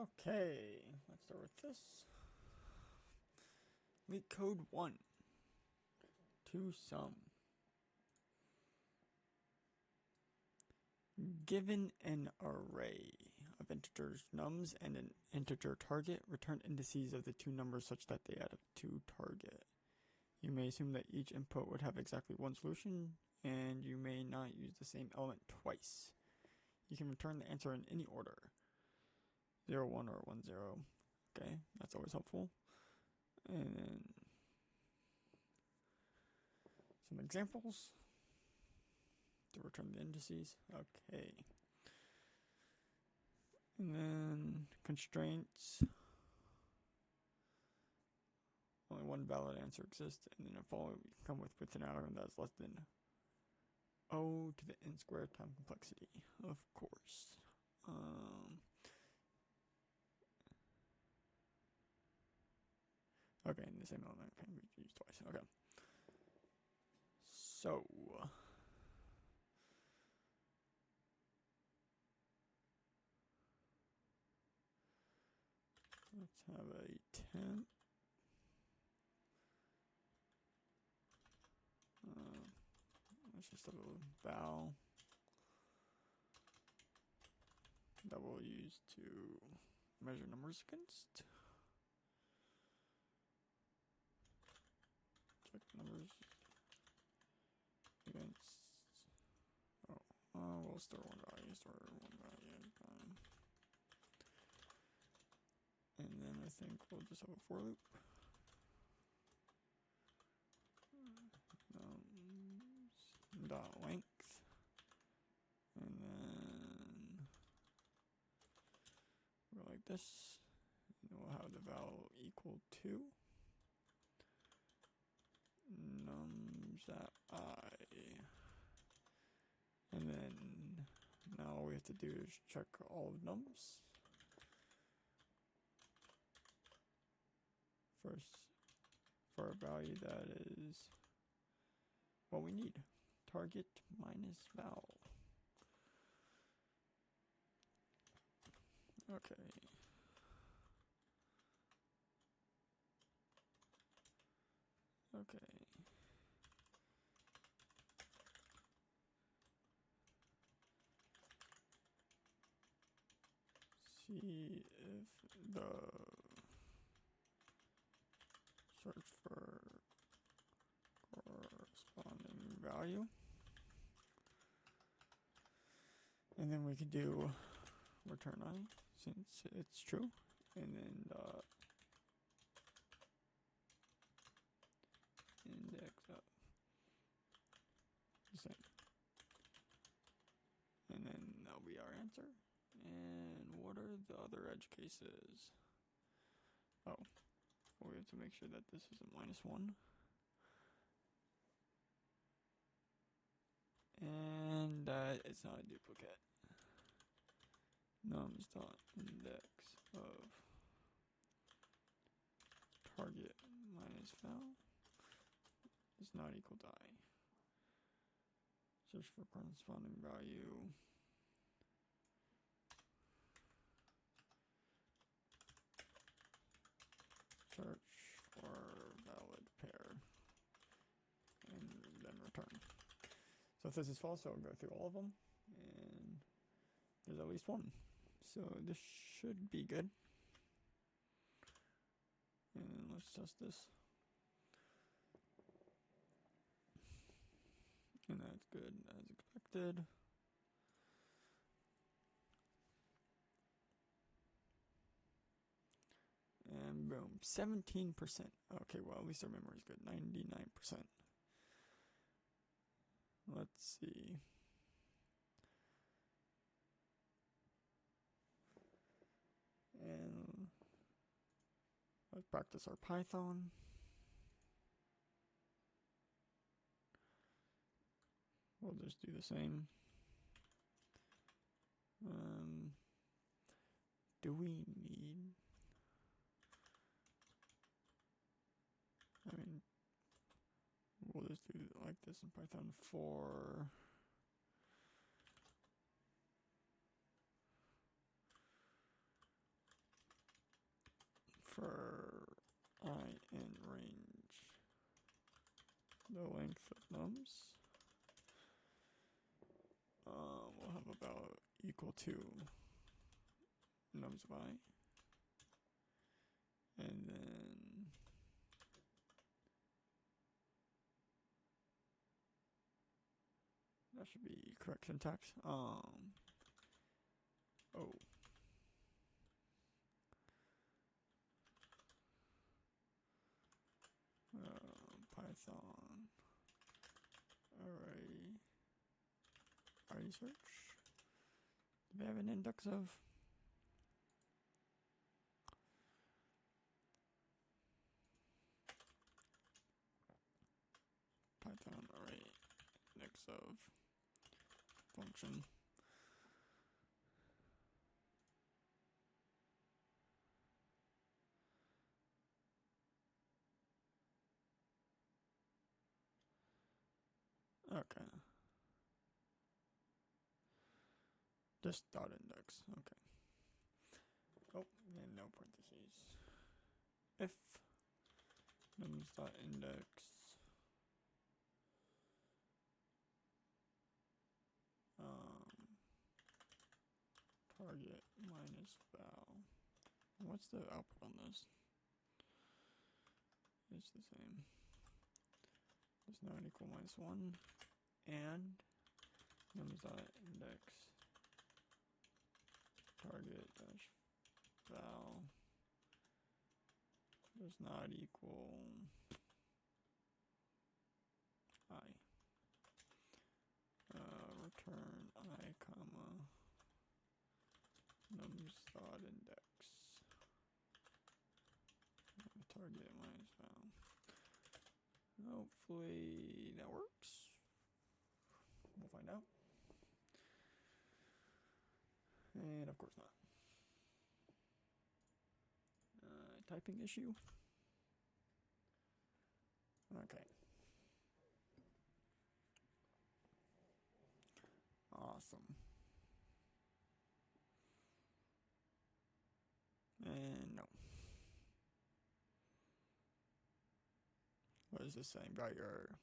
Okay, let's start with this. Leet code 1 to sum. Given an array of integers nums and an integer target, return indices of the two numbers such that they add up to target. You may assume that each input would have exactly one solution, and you may not use the same element twice. You can return the answer in any order. 0, 1, or 1, 0. Okay, that's always helpful. And then some examples to return the indices. Okay. And then constraints. Only one valid answer exists, and then a following we can come with an algorithm that is less than O to the n squared time complexity, of course. Okay, and the same element can be used twice. Okay. So let's have a temp. Let's just have a val that we'll use to measure numbers against. Check numbers against. We'll store one value, and then I think we'll just have a for loop. Dot length, and then go like this, and then we'll have the val equal to nums at I, and then now all we have to do is check all of nums first for a value that is what we need. Target minus val. Okay. Okay. See if the search for corresponding value. And then we could do return I since it's true. And then index up. The same. And then that'll be our answer. And what are the other edge cases? Oh, well, we have to make sure that this is a -1. And it's not a duplicate. Nums dot index of target minus val is not equal to I. Search for corresponding value. Search for valid pair. And then return. So if this is false, I'll go through all of them. And there's at least one. So this should be good. And let's test this. And that's good as expected. And boom, 17%. Okay, well, at least our memory is good. 99%. Let's see. And let's practice our Python. We'll just do the same. Do we need... I mean, we'll just do it like this in Python 4. for I in range, the length of nums, we'll have about equal to nums of I, and then that should be correct syntax. Python array search. Do we have an index of? Python array index of function. Okay. Just dot index. Okay. Oh, and no parentheses. If nums dot index target minus val. What's the output on this? It's the same. Does not equal -1 and nums dot index target dash val does not equal I. Return I comma nums dot index target minus val. Hopefully that works. We'll find out. And of course not. Typing issue. Okay. Awesome. And no. What is this saying about your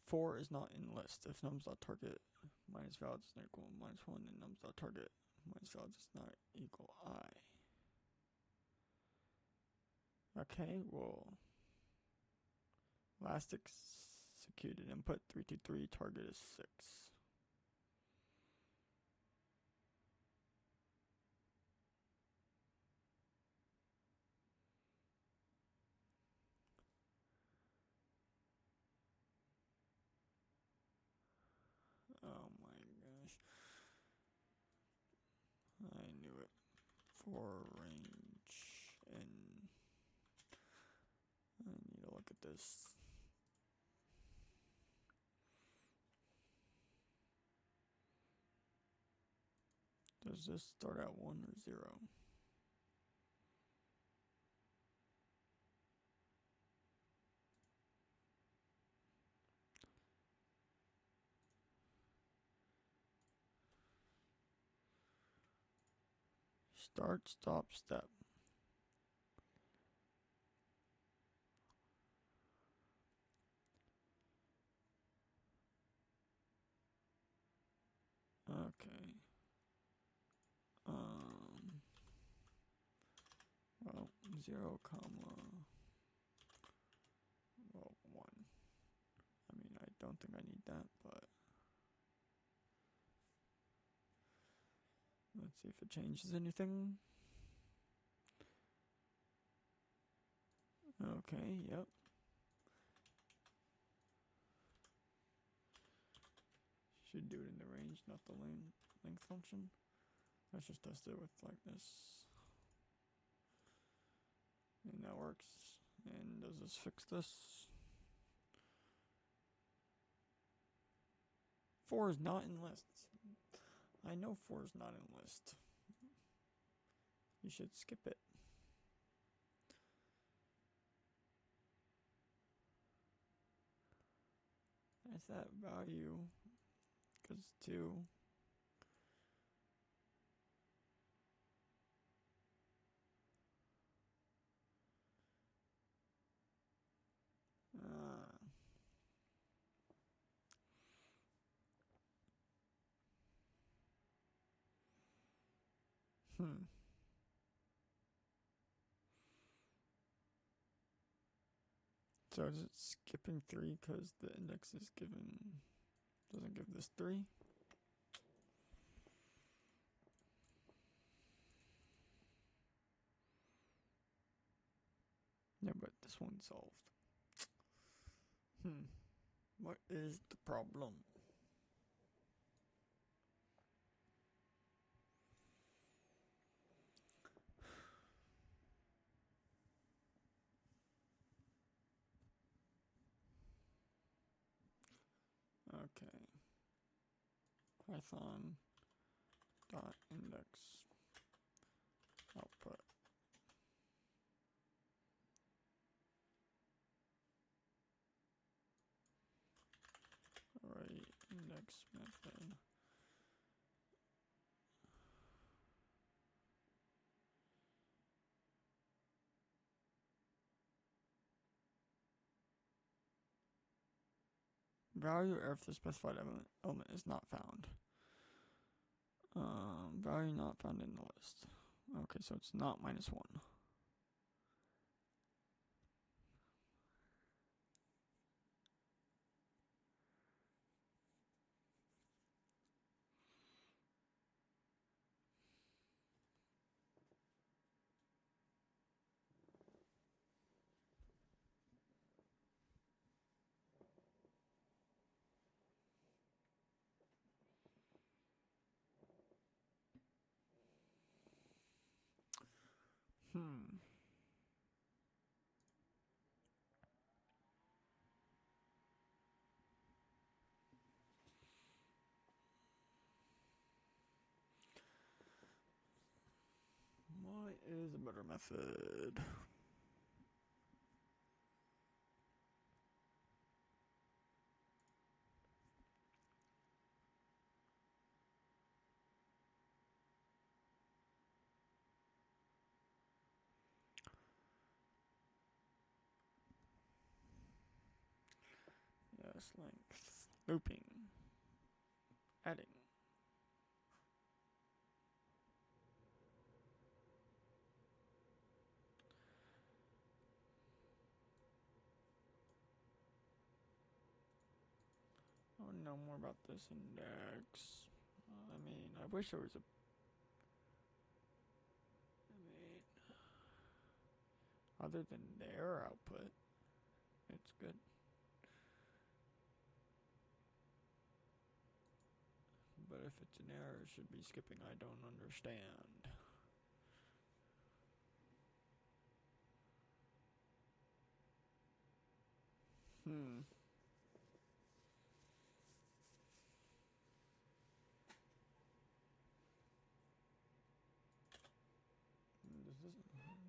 4 is not in list if nums.target minus val does not equal -1 and nums.target minus val does not equal I. Okay, well, last executed input 323, target is 6. Oh my gosh. I knew it. For range, and I need to look at this. Does this start at 1 or 0? Start, stop, step. Okay. Well, 0, well, 1. I mean, I don't think I need that, but let's see if it changes anything. Okay, yep. Should do it in the range, not the length function. Let's just test it with like this. And that works. And does this fix this? 4 is not in list. I know 4 is not in list. You should skip it. That's that value. Because 2. So is it skipping 3 because the index is doesn't give this 3? Yeah, but this one's solved. What is the problem? Okay. Python dot index output. Array index method. Value if the specified element is not found. Value not found in the list. Okay, so it's not -1. What is a better method? Yes, length. Looping. Adding. I want to know more about this index. I mean, I wish there was a... other than their output, it's good. But if it's an error, it should be skipping I don't understand.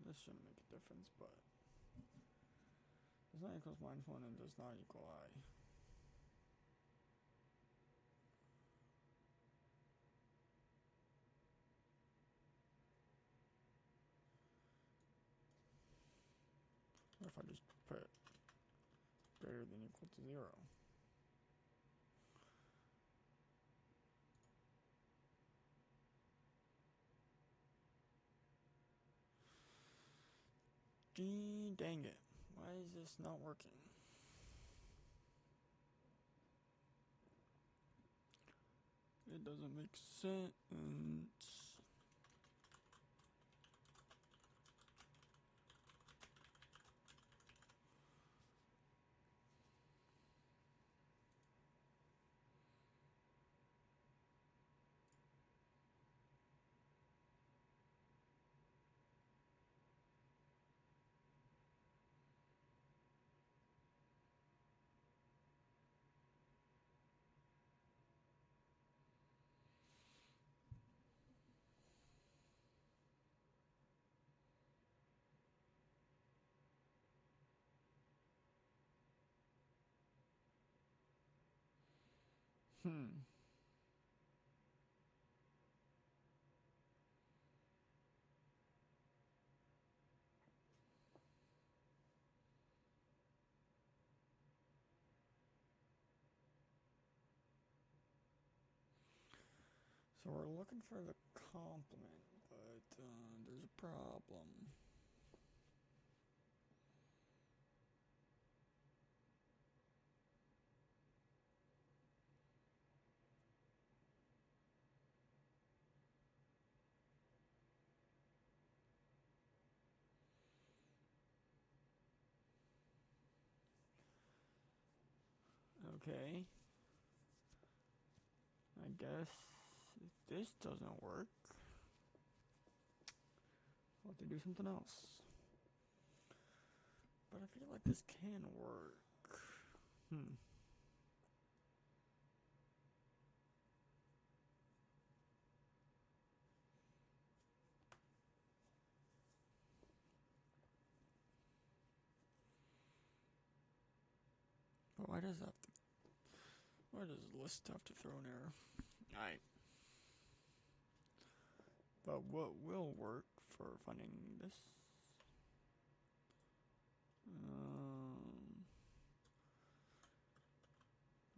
This shouldn't make a difference, but does not equals -1 and does not equal I. What if I just put greater than equal to 0? Gee, dang it. Why is this not working? It doesn't make sense. So we're looking for the complement, there's a problem. Okay. I guess if this doesn't work, I'll have to do something else. But I feel like this can work. But why does list have to throw an error? Alright. But what will work for finding this?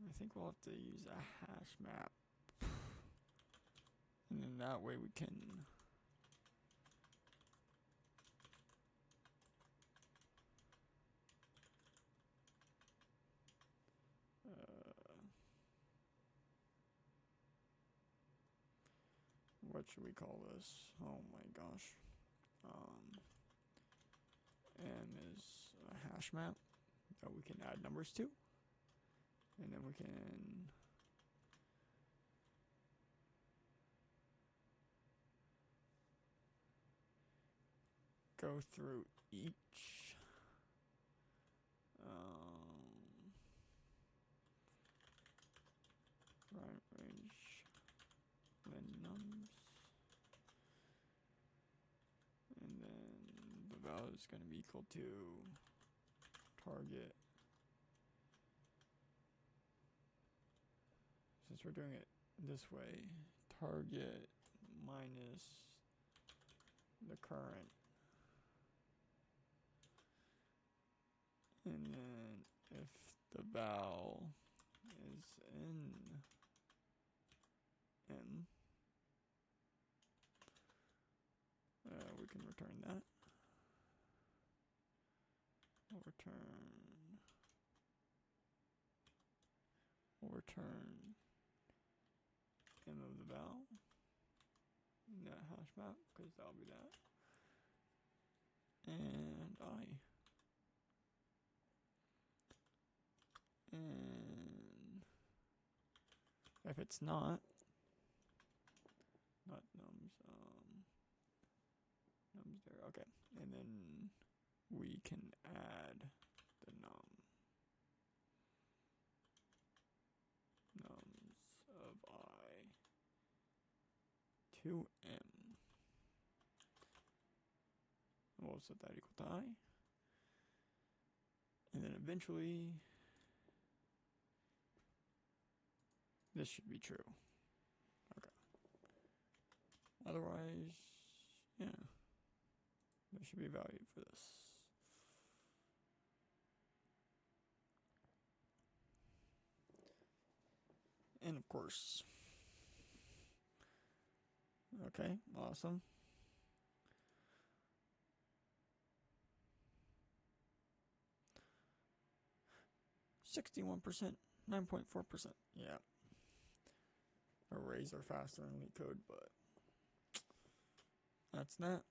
I think we'll have to use a hash map. And then that way we can what should we call this? Oh my gosh. M is a hash map that we can add numbers to. And then we can go through each right range nums, and then the value is going to be equal to target. Since we're doing it this way, target minus the current. And then if the val is in M, we can return that. We'll return M of the val in that hash map, because that'll be that. And and if it's not nums, nums there, okay. And then we can add the nums of I to M. We'll set that equal to I. And then eventually this should be true. Okay. Otherwise, yeah, there should be a value for this. And of course, okay, awesome. %, 9.4%. Yeah. Arrays are faster in LeetCode, but that's that.